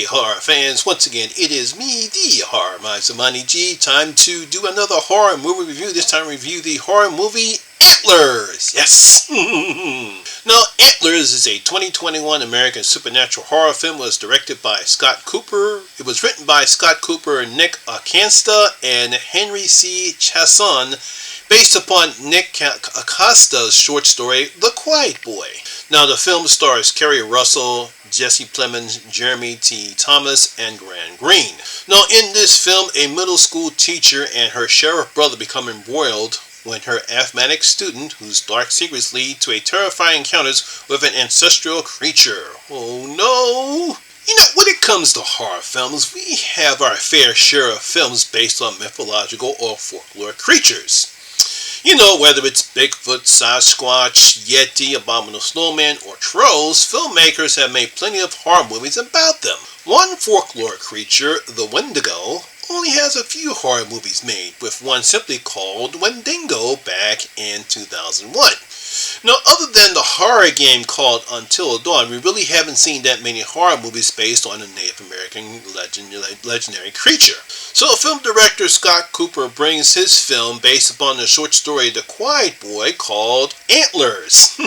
horror fans, once again it is me, the Horror Mazamani G. Time to do another horror movie review. This time review the horror movie Antlers. Yes! Now, Antlers is a 2021 American supernatural horror film. It was directed by Scott Cooper. It was written by Scott Cooper, Nick Acosta, and Henry C. Chasson, based upon Nick Acosta's short story, The Quiet Boy. Now, the film stars Kerry Russell, Jesse Plemons, Jeremy T. Thomas, and Grant Green. Now, in this film, a middle school teacher and her sheriff brother become embroiled when her asthmatic student, whose dark secrets lead to a terrifying encounters with an ancestral creature. Oh no! You know, when it comes to horror films, we have our fair share of films based on mythological or folklore creatures. You know, whether it's Bigfoot, Sasquatch, Yeti, Abominable Snowman, or Trolls, filmmakers have made plenty of horror movies about them. One folklore creature, the Wendigo, only has a few horror movies made, with one simply called Wendigo back in 2001. Now, other than the horror game called Until Dawn, we really haven't seen that many horror movies based on a Native American legendary creature. So, film director Scott Cooper brings his film based upon the short story The Quiet Boy called Antlers.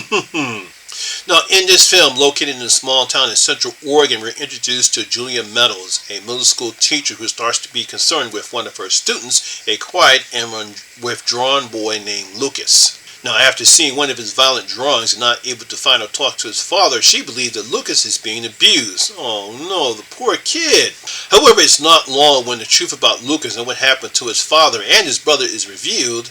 Now, in this film, located in a small town in Central Oregon, we're introduced to Julia Meadows, a middle school teacher who starts to be concerned with one of her students, a quiet and withdrawn boy named Lucas. Now, after seeing one of his violent drawings and not able to find or talk to his father, she believes that Lucas is being abused. Oh no, the poor kid. However, it's not long when the truth about Lucas and what happened to his father and his brother is revealed,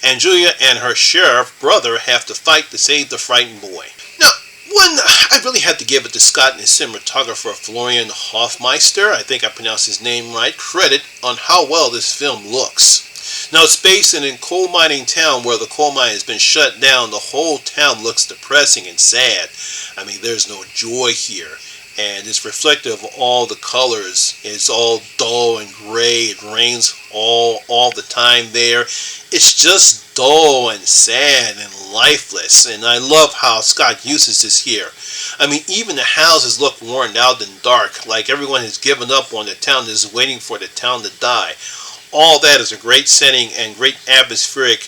and Julia and her sheriff brother have to fight to save the frightened boy. Now, I really have to give it to Scott and his cinematographer Florian Hofmeister, I think I pronounced his name right, credit on how well this film looks. Now, it's based in a coal mining town where the coal mine has been shut down. The whole town looks depressing and sad. I mean, there's no joy here. And it's reflective of all the colors. It's all dull and gray. It rains all the time there. It's just dull and sad and lifeless. And I love how Scott uses this here. I mean, even the houses look worn out and dark, like everyone has given up on the town and is waiting for the town to die. All that is a great setting and great atmospheric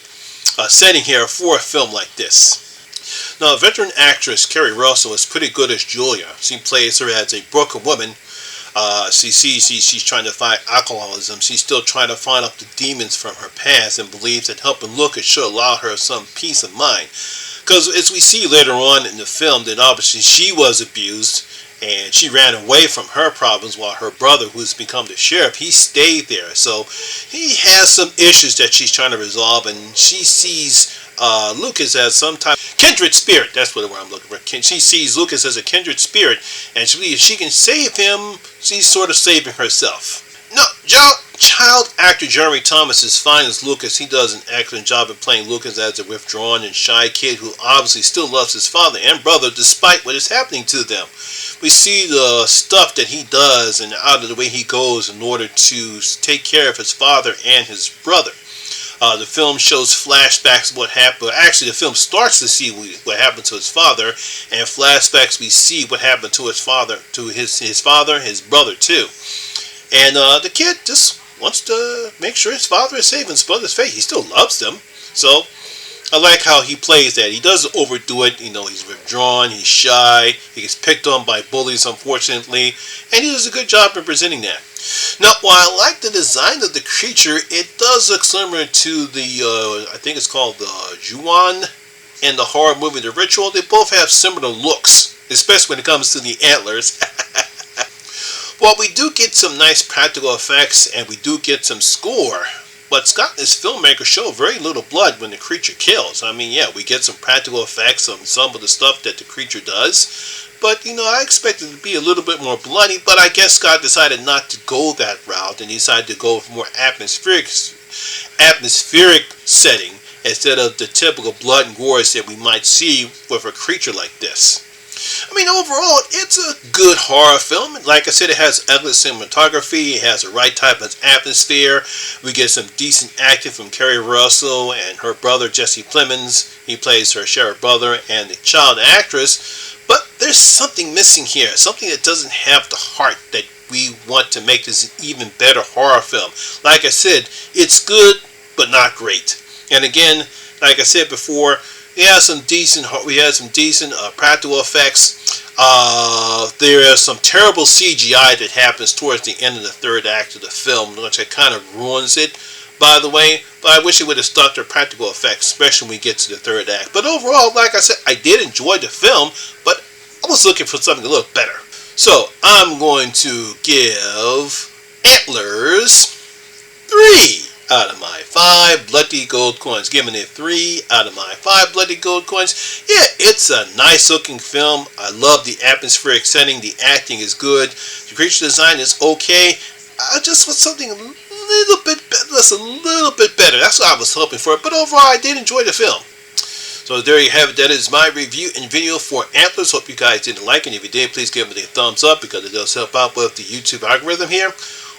setting here for a film like this. Now, veteran actress Kerry Russell is pretty good as Julia. She plays her as a broken woman. She's trying to fight alcoholism. She's still trying to find out the demons from her past and believes that helping Lucas should allow her some peace of mind. Because as we see later on in the film, that obviously she was abused and she ran away from her problems while her brother, who's become the sheriff, he stayed there. So he has some issues that she's trying to resolve, and she sees Lucas as some type of kindred spirit. That's what I'm looking for. She sees Lucas as a kindred spirit, and she believes she can save him. She's sort of saving herself. No, child actor Jeremy Thomas is fine as Lucas. He does an excellent job of playing Lucas as a withdrawn and shy kid who obviously still loves his father and brother despite what is happening to them. We see the stuff that he does and out of the way he goes in order to take care of his father and his brother. The film shows flashbacks of what happened. Actually, the film starts to see what happened to his father, and flashbacks we see what happened to his father, his brother too. And the kid just wants to make sure his father is safe in his brother's face. He still loves them. So I like how he plays that. He doesn't overdo it. You know, he's withdrawn, he's shy, he gets picked on by bullies, unfortunately, and he does a good job in presenting that. Now, while I like the design of the creature, it does look similar to the, I think it's called the Juan in the horror movie The Ritual. They both have similar looks, especially when it comes to the antlers. Well, we do get some nice practical effects, and we do get some score, but Scott and his filmmaker show very little blood when the creature kills. I mean, yeah, we get some practical effects on some of the stuff that the creature does, but, you know, I expected it to be a little bit more bloody, but I guess Scott decided not to go that route and decided to go with more atmospheric setting instead of the typical blood and gore that we might see with a creature like this. I mean, overall, it's a good horror film. Like I said, it has excellent cinematography. It has the right type of atmosphere. We get some decent acting from Kerry Russell and her brother, Jesse Plemons. He plays her sheriff brother and the child actress. But there there's something missing here, something that doesn't have the heart that we want to make this an even better horror film. Like I said, it's good, but not great. And again, like I said before, we had some decent practical effects. There is some terrible CGI that happens towards the end of the third act of the film, which kind of ruins it, by the way. But I wish it would have stuck to practical effects, especially when we get to the third act. But overall, like I said, I did enjoy the film, but I was looking for something a little better. So I'm going to give Antlers 3 out of my 5 bloody gold coins. Giving it 3 out of my 5 bloody gold coins. Yeah, it's a nice looking film. I love the atmospheric setting. The acting is good. The creature design is okay. I just want something a little bit better. That's what I was hoping for. But overall, I did enjoy the film. So there you have it. That is my review and video for Antlers. Hope you guys didn't like it. If you did, please give it a thumbs up because it does help out with the YouTube algorithm here.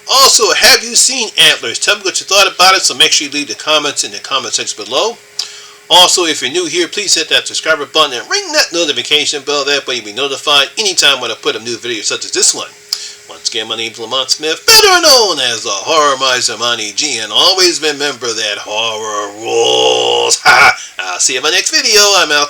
Also, have you seen Antlers? Tell me what you thought about it, so make sure you leave the comments in the comment section below. Also, if you're new here, please hit that subscriber button and ring that notification bell. That way you'll be notified anytime when I put a new video such as this one. Once again, my name is Lamont Smith, better known as the Horror Miser Monty G, and always remember that horror rules. I'll see you in my next video. I'm out.